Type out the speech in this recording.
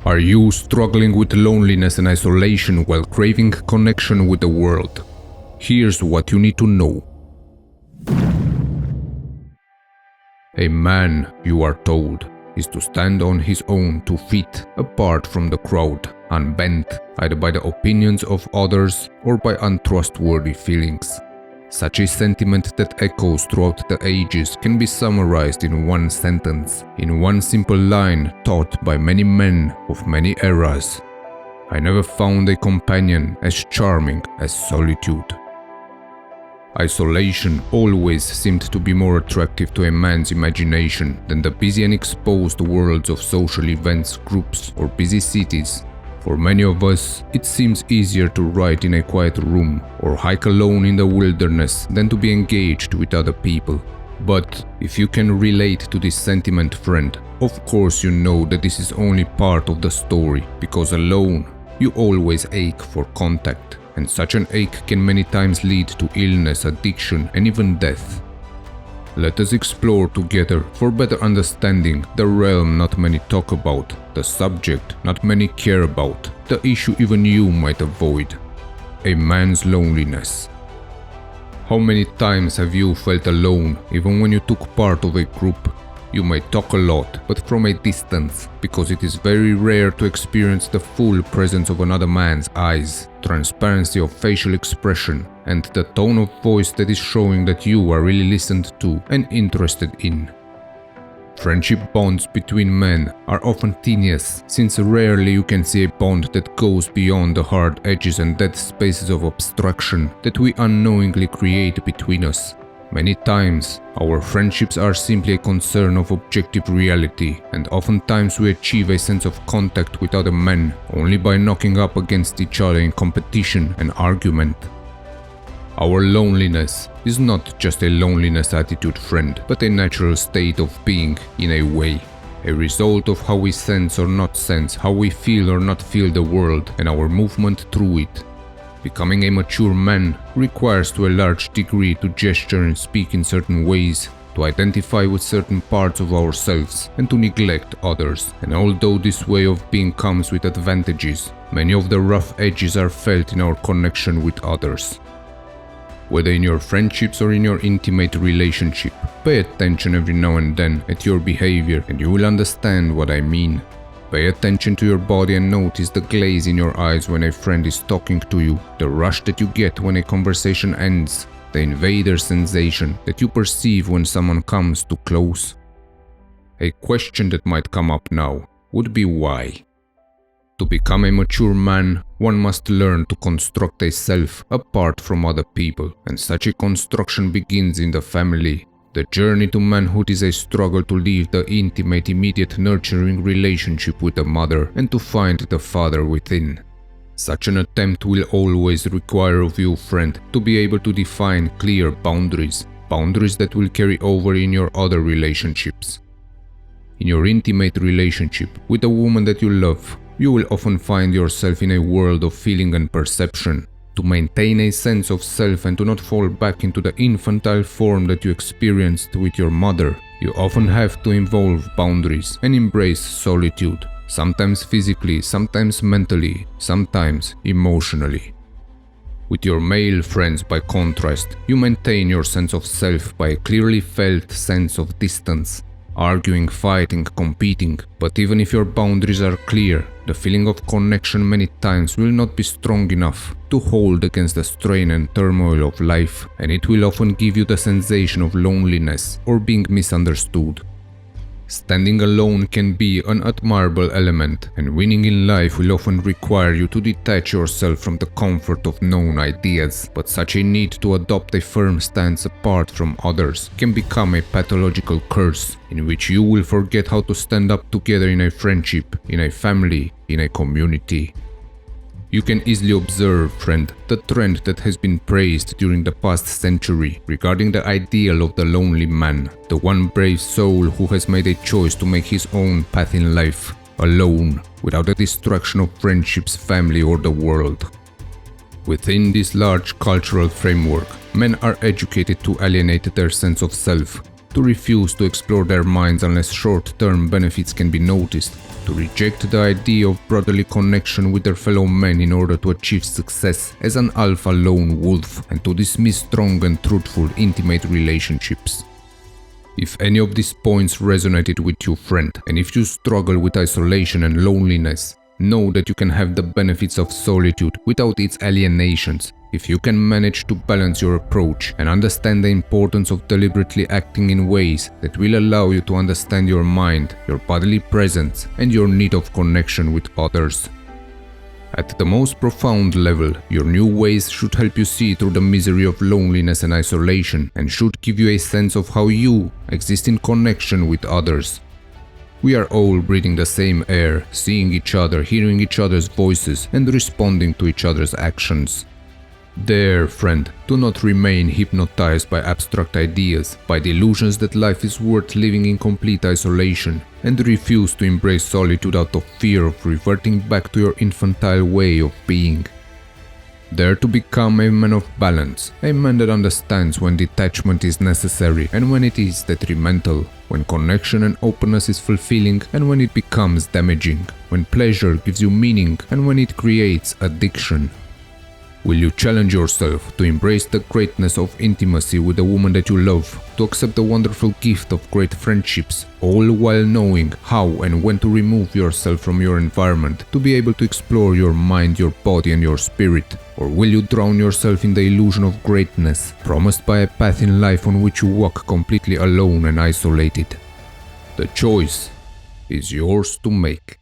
Are you struggling with loneliness and isolation while craving connection with the world? Here's what you need to know. A man, you are told, is to stand on his own 2 feet apart from the crowd, unbent either by the opinions of others or by untrustworthy feelings. Such a sentiment that echoes throughout the ages can be summarized in one sentence, in one simple line taught by many men of many eras. I never found a companion as charming as solitude. Isolation always seemed to be more attractive to a man's imagination than the busy and exposed worlds of social events, groups, or busy cities. For many of us, it seems easier to write in a quiet room or hike alone in the wilderness than to be engaged with other people. But if you can relate to this sentiment, friend, of course you know that this is only part of the story, because alone, you always ache for contact, and such an ache can many times lead to illness, addiction, and even death. Let us explore together for better understanding the realm not many talk about, the subject not many care about, the issue even you might avoid: a man's loneliness. How many times have you felt alone even when you took part of a group? You might talk a lot, but from a distance, because it is very rare to experience the full presence of another man's eyes, transparency of facial expression, and the tone of voice that is showing that you are really listened to and interested in. Friendship bonds between men are often tenuous, since rarely you can see a bond that goes beyond the hard edges and dead spaces of abstraction that we unknowingly create between us. Many times, our friendships are simply a concern of objective reality, and oftentimes we achieve a sense of contact with other men only by knocking up against each other in competition and argument. Our loneliness is not just a loneliness attitude, friend, but a natural state of being in a way. A result of how we sense or not sense, how we feel or not feel the world, and our movement through it. Becoming a mature man requires to a large degree to gesture and speak in certain ways, to identify with certain parts of ourselves, and to neglect others. And although this way of being comes with advantages, many of the rough edges are felt in our connection with others. Whether in your friendships or in your intimate relationship, pay attention every now and then at your behavior and you will understand what I mean. Pay attention to your body and notice the glaze in your eyes when a friend is talking to you, the rush that you get when a conversation ends, the invader sensation that you perceive when someone comes too close. A question that might come up now would be why? To become a mature man, one must learn to construct a self apart from other people, and such a construction begins in the family. The journey to manhood is a struggle to leave the intimate, immediate, nurturing relationship with the mother and to find the father within. Such an attempt will always require of you, friend, to be able to define clear boundaries, boundaries that will carry over in your other relationships. In your intimate relationship with the woman that you love, you will often find yourself in a world of feeling and perception. To maintain a sense of self and to not fall back into the infantile form that you experienced with your mother, you often have to involve boundaries and embrace solitude, sometimes physically, sometimes mentally, sometimes emotionally. With your male friends, by contrast, you maintain your sense of self by a clearly felt sense of distance, arguing, fighting, competing, but even if your boundaries are clear, the feeling of connection many times will not be strong enough to hold against the strain and turmoil of life, and it will often give you the sensation of loneliness or being misunderstood. Standing alone can be an admirable element, and winning in life will often require you to detach yourself from the comfort of known ideas, but such a need to adopt a firm stance apart from others can become a pathological curse, in which you will forget how to stand up together in a friendship, in a family, in a community. You can easily observe, friend, the trend that has been praised during the past century regarding the ideal of the lonely man, the one brave soul who has made a choice to make his own path in life, alone, without the distraction of friendships, family, or the world. Within this large cultural framework, men are educated to alienate their sense of self, to refuse to explore their minds unless short-term benefits can be noticed, to reject the idea of brotherly connection with their fellow men in order to achieve success as an alpha lone wolf, and to dismiss strong and truthful intimate relationships. If any of these points resonated with you, friend, and if you struggle with isolation and loneliness, know that you can have the benefits of solitude without its alienations if you can manage to balance your approach and understand the importance of deliberately acting in ways that will allow you to understand your mind, your bodily presence, and your need of connection with others. At the most profound level, your new ways should help you see through the misery of loneliness and isolation, and should give you a sense of how you exist in connection with others. We are all breathing the same air, seeing each other, hearing each other's voices, and responding to each other's actions. There, friend, do not remain hypnotized by abstract ideas, by the illusions that life is worth living in complete isolation, and refuse to embrace solitude out of fear of reverting back to your infantile way of being. Dare to become a man of balance, a man that understands when detachment is necessary and when it is detrimental, when connection and openness is fulfilling and when it becomes damaging, when pleasure gives you meaning and when it creates addiction. Will you challenge yourself to embrace the greatness of intimacy with the woman that you love, to accept the wonderful gift of great friendships, all while knowing how and when to remove yourself from your environment, to be able to explore your mind, your body and your spirit? Or will you drown yourself in the illusion of greatness, promised by a path in life on which you walk completely alone and isolated? The choice is yours to make.